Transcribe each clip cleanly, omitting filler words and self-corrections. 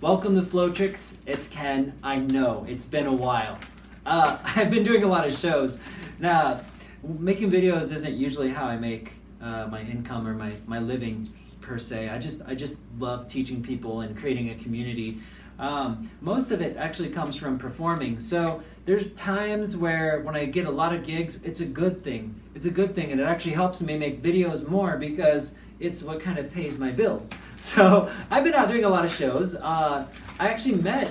Welcome to Flow Tricks. It's Ken. I know it's been a while. I've been doing a lot of shows. Now, making videos isn't usually how I make my income or my living per se. I just love teaching people and creating a community. Most of it actually comes from performing. So there's times where when I get a lot of gigs, it's a good thing. It's a good thing, and it actually helps me make videos more because it's what kind of pays my bills. So I've been out doing a lot of shows. I actually met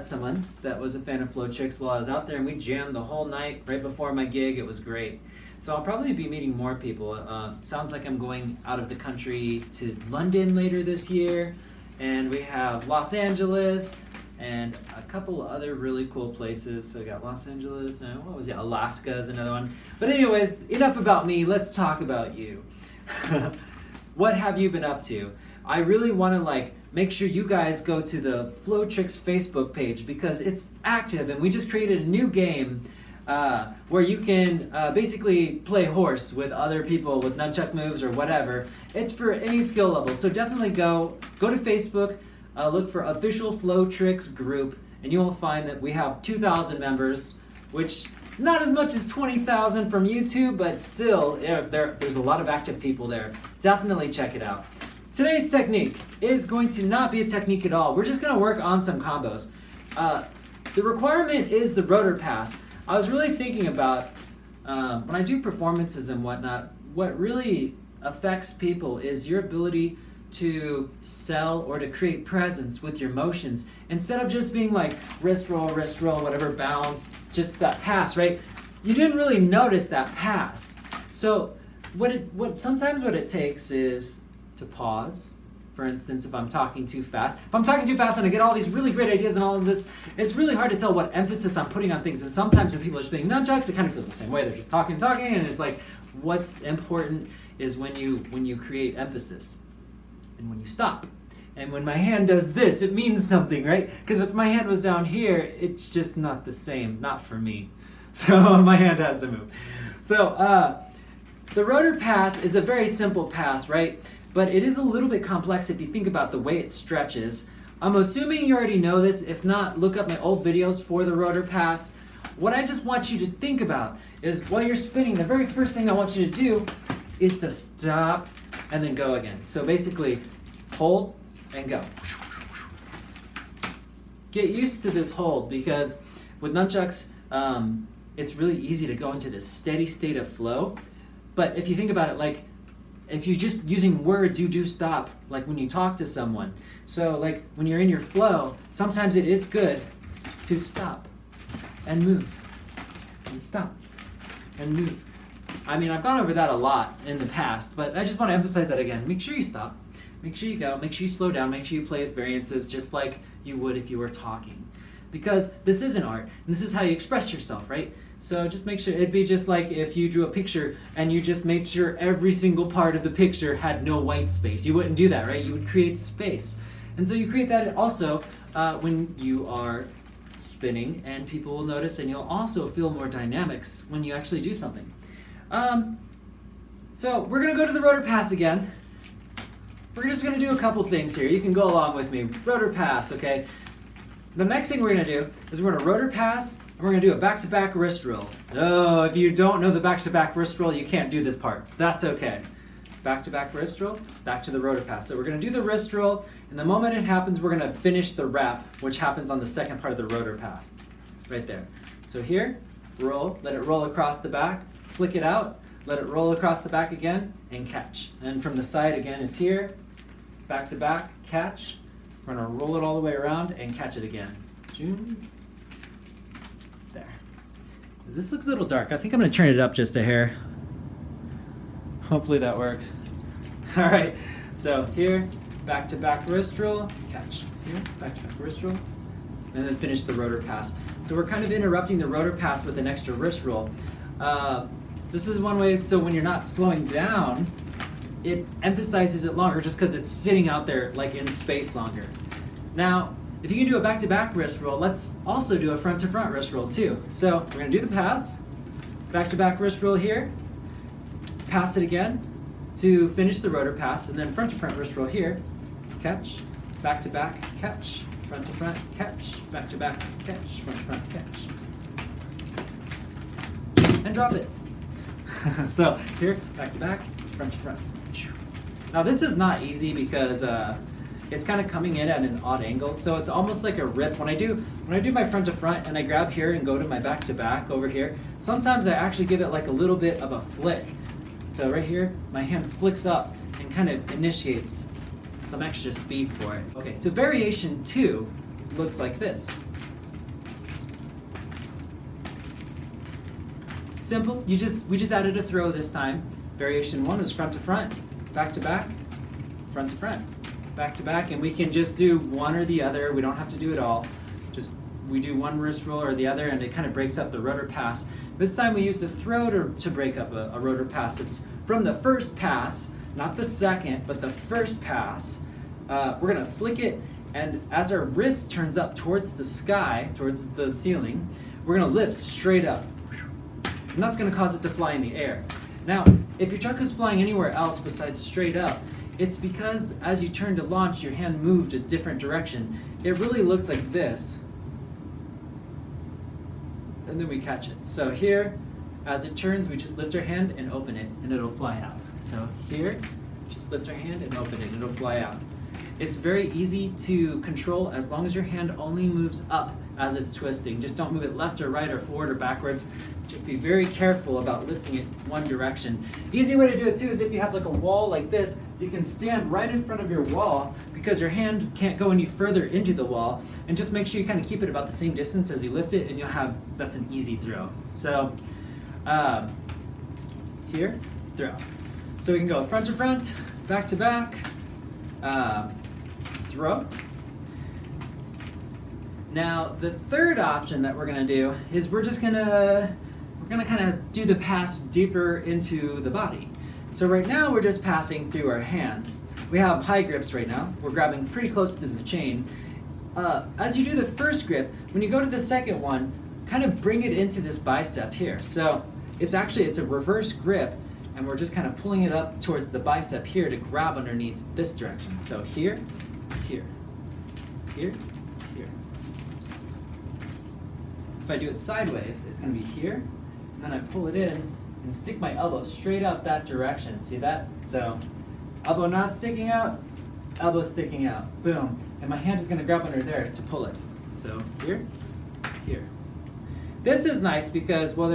someone that was a fan of Flow Tricks while I was out there, and we jammed the whole night right before my gig. It was great. So I'll probably be meeting more people. Sounds like I'm going out of the country to London later this year, and we have Los Angeles and a couple other really cool places. So I got Los Angeles, and what was it? Alaska is another one. But anyways, enough about me. Let's talk about you. What have you been up to? I really want to make sure you guys go to the Flow Tricks Facebook page because it's active, and we just created a new game where you can basically play horse with other people with nunchuck moves or whatever. It's for any skill level, so definitely go to Facebook, look for Official Flow Tricks Group, and you will find that we have 2,000 members, which not as much as 20,000 from YouTube, but still, there's a lot of active people there. Definitely check it out. Today's technique is going to not be a technique at all. We're just going to work on some combos. The requirement is the rotor pass. I was really thinking about, when I do performances and whatnot, what really affects people is your ability to sell or to create presence with your motions instead of just being like wrist roll, whatever, bounce, just that pass, right? You didn't really notice that pass. So sometimes what it takes is to pause. For instance, if I'm talking too fast. If I'm talking too fast and I get all these really great ideas and all of this, it's really hard to tell what emphasis I'm putting on things. And sometimes when people are spinning nunchucks, it kind of feels the same way. They're just talking, and it's like, what's important is when you create emphasis and when you stop. And when my hand does this, it means something, right? Because if my hand was down here, it's just not the same, not for me. So my hand has to move. So the rotor pass is a very simple pass, right? But it is a little bit complex if you think about the way it stretches. I'm assuming you already know this. If not, look up my old videos for the rotor pass. What I just want you to think about is while you're spinning, the very first thing I want you to do is to stop and then go again. So basically, hold and go. Get used to this hold because with nunchucks, it's really easy to go into this steady state of flow. But if you think about it, if you're just using words, you do stop, like when you talk to someone. So when you're in your flow, sometimes it is good to stop and move and stop and move. I mean, I've gone over that a lot in the past, but I just want to emphasize that again. Make sure you stop, make sure you go, make sure you slow down, make sure you play with variances just like you would if you were talking. Because this is an art, and this is how you express yourself, right? So just make sure, it'd be just like if you drew a picture and you just made sure every single part of the picture had no white space. You wouldn't do that, right? You would create space. And so you create that also when you are spinning, and people will notice, and you'll also feel more dynamics when you actually do something. So we're gonna go to the rotor pass again. We're just gonna do a couple things here. You can go along with me. Rotor pass, okay? The next thing we're gonna do is we're gonna rotor pass, and we're gonna do a back-to-back wrist roll. Oh, if you don't know the back-to-back wrist roll, you can't do this part. That's okay. Back-to-back wrist roll, back to the rotor pass. So we're gonna do the wrist roll, and the moment it happens, we're gonna finish the wrap, which happens on the second part of the rotor pass, right there. So here, roll, let it roll across the back, flick it out, let it roll across the back again, and catch. And from the side again, it's here, back-to-back, catch. We're gonna roll it all the way around and catch it again. There. This looks a little dark. I think I'm gonna turn it up just a hair. Hopefully that works. All right, so here, back-to-back wrist roll, catch. Here, back-to-back wrist roll, and then finish the rotor pass. So we're kind of interrupting the rotor pass with an extra wrist roll. This is one way, so when you're not slowing down, it emphasizes it longer just because it's sitting out there in space longer. Now, if you can do a back-to-back wrist roll, let's also do a front-to-front wrist roll too. So we're gonna do the pass, back-to-back wrist roll here, pass it again to finish the rotor pass, and then front-to-front wrist roll here, catch, back-to-back, catch, front to front, catch, back to back, catch, front to front, catch. And drop it. So here, back to back, front to front. Now this is not easy because it's kind of coming in at an odd angle, so it's almost like a rip. When I do my front to front and I grab here and go to my back to back over here, sometimes I actually give it like a little bit of a flick. So right here, my hand flicks up and kind of initiates some extra speed for it. Okay, so variation 2 looks like this. Simple, we just added a throw this time. Variation 1 was front to front, back to back, front to front, back to back, and we can just do one or the other. We don't have to do it all. Just we do one wrist roll or the other, and it kind of breaks up the rotor pass. This time we use the throw to break up a rotor pass. It's from the first pass, not the second, but the first pass. We're gonna flick it, and as our wrist turns up towards the sky, towards the ceiling, we're gonna lift straight up. And that's gonna cause it to fly in the air. Now, if your chuck is flying anywhere else besides straight up, it's because as you turn to launch, your hand moved a different direction. It really looks like this. And then we catch it. So here, as it turns, we just lift our hand and open it, and it'll fly out. So here, just lift our hand and open it, and it'll fly out. It's very easy to control as long as your hand only moves up as it's twisting. Just don't move it left or right or forward or backwards. Just be very careful about lifting it one direction. Easy way to do it too is if you have like a wall like this, you can stand right in front of your wall because your hand can't go any further into the wall, and just make sure you kind of keep it about the same distance as you lift it, and that's an easy throw. So here, throw. So we can go front to front, back to back, throw. Now the third option that we're gonna do is we're gonna kind of do the pass deeper into the body. So right now we're just passing through our hands. We have high grips right now. We're grabbing pretty close to the chain. As you do the first grip, when you go to the second one, kind of bring it into this bicep here. So it's a reverse grip, and we're just kind of pulling it up towards the bicep here to grab underneath this direction. So here, here, here, here. If I do it sideways, it's going to be here, and then I pull it in and stick my elbow straight out that direction. See that? So elbow not sticking out, elbow sticking out. Boom. And my hand is going to grab under there to pull it. So here, here. This is nice because, well,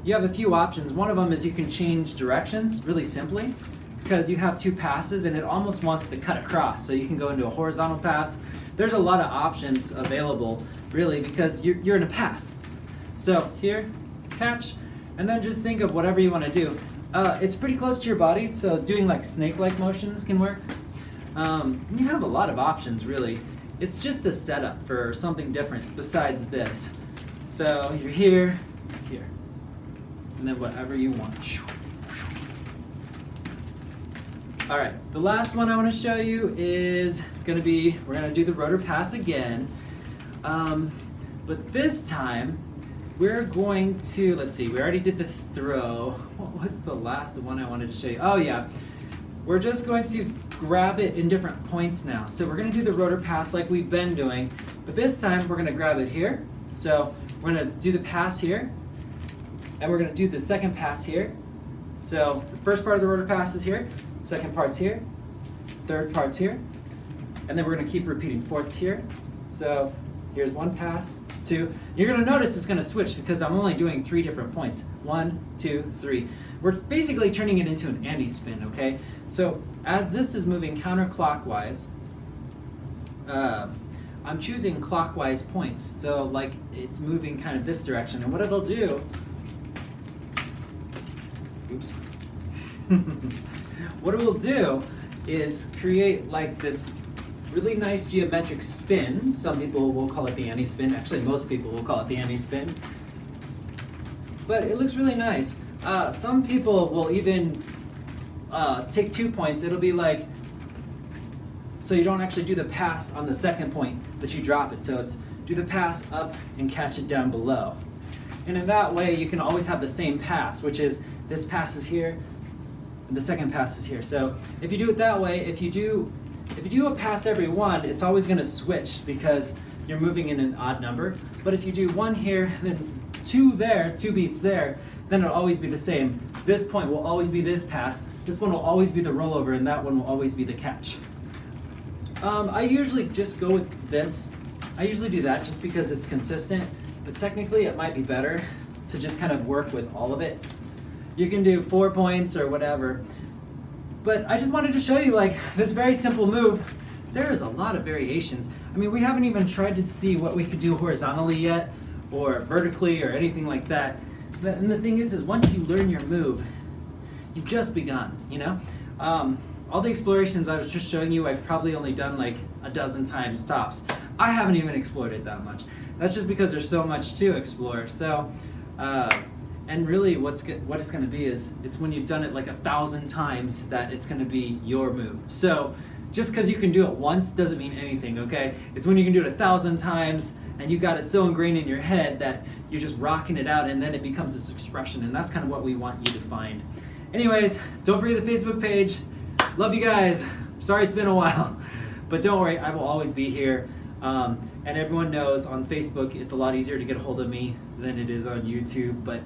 you have a few options. One of them is you can change directions really simply because you have two passes and it almost wants to cut across. So you can go into a horizontal pass. There's a lot of options available really because you're in a pass. So here, catch, and then just think of whatever you want to do. It's pretty close to your body, so doing like snake-like motions can work. You have a lot of options really. It's just a setup for something different besides this. So you're here, here, and then whatever you want. All right, the last one I want to show you is going to be, we're going to do the rotor pass again. But this time, we're going to, let's see, we already did the throw. What was the last one I wanted to show you? Oh yeah, we're just going to grab it in different points now. So we're going to do the rotor pass like we've been doing, but this time we're going to grab it here. So we're going to do the pass here, and we're going to do the second pass here. So the first part of the rotor pass is here, second part's here, third part's here, and then we're going to keep repeating fourth here. So here's one pass, two. You're going to notice it's going to switch because I'm only doing 3 different points. 1, 2, 3. We're basically turning it into an anti-spin, okay? So as this is moving counterclockwise, I'm choosing clockwise points. So like it's moving kind of this direction. And what it'll do, oops. What it will do is create like this really nice geometric spin. Some people will call it the anti-spin. Actually, most people will call it the anti-spin. But it looks really nice. Some people will even take 2 points. It'll be like, so you don't actually do the pass on the second point, but you drop it. So it's do the pass up and catch it down below. And in that way, you can always have the same pass, which is this pass is here, and the second pass is here. So if you do it that way, if you do If you do a pass every one, it's always going to switch because you're moving in an odd number. But if you do one here, then two there, 2 beats there, then it'll always be the same. This point will always be this pass. This one will always be the rollover, and that one will always be the catch. I usually just go with this. I usually do that just because it's consistent, but technically it might be better to just kind of work with all of it. You can do 4 points or whatever, but I just wanted to show you like this very simple move. There is a lot of variations. I mean, we haven't even tried to see what we could do horizontally yet, or vertically, or anything like that. And the thing is once you learn your move, you've just begun, you know? All the explorations I was just showing you, I've probably only done like a dozen times tops. I haven't even explored it that much. That's just because there's so much to explore. So, and really what it's gonna be is, it's when you've done it like 1,000 times that it's gonna be your move. So, just because you can do it once doesn't mean anything, okay? It's when you can do it 1,000 times and you got it so ingrained in your head that you're just rocking it out, and then it becomes this expression, and that's kind of what we want you to find. Anyways, don't forget the Facebook page. Love you guys. Sorry it's been a while, but don't worry, I will always be here. And everyone knows on Facebook it's a lot easier to get a hold of me than it is on YouTube, but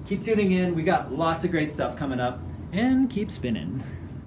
keep tuning in. We got lots of great stuff coming up, and keep spinning.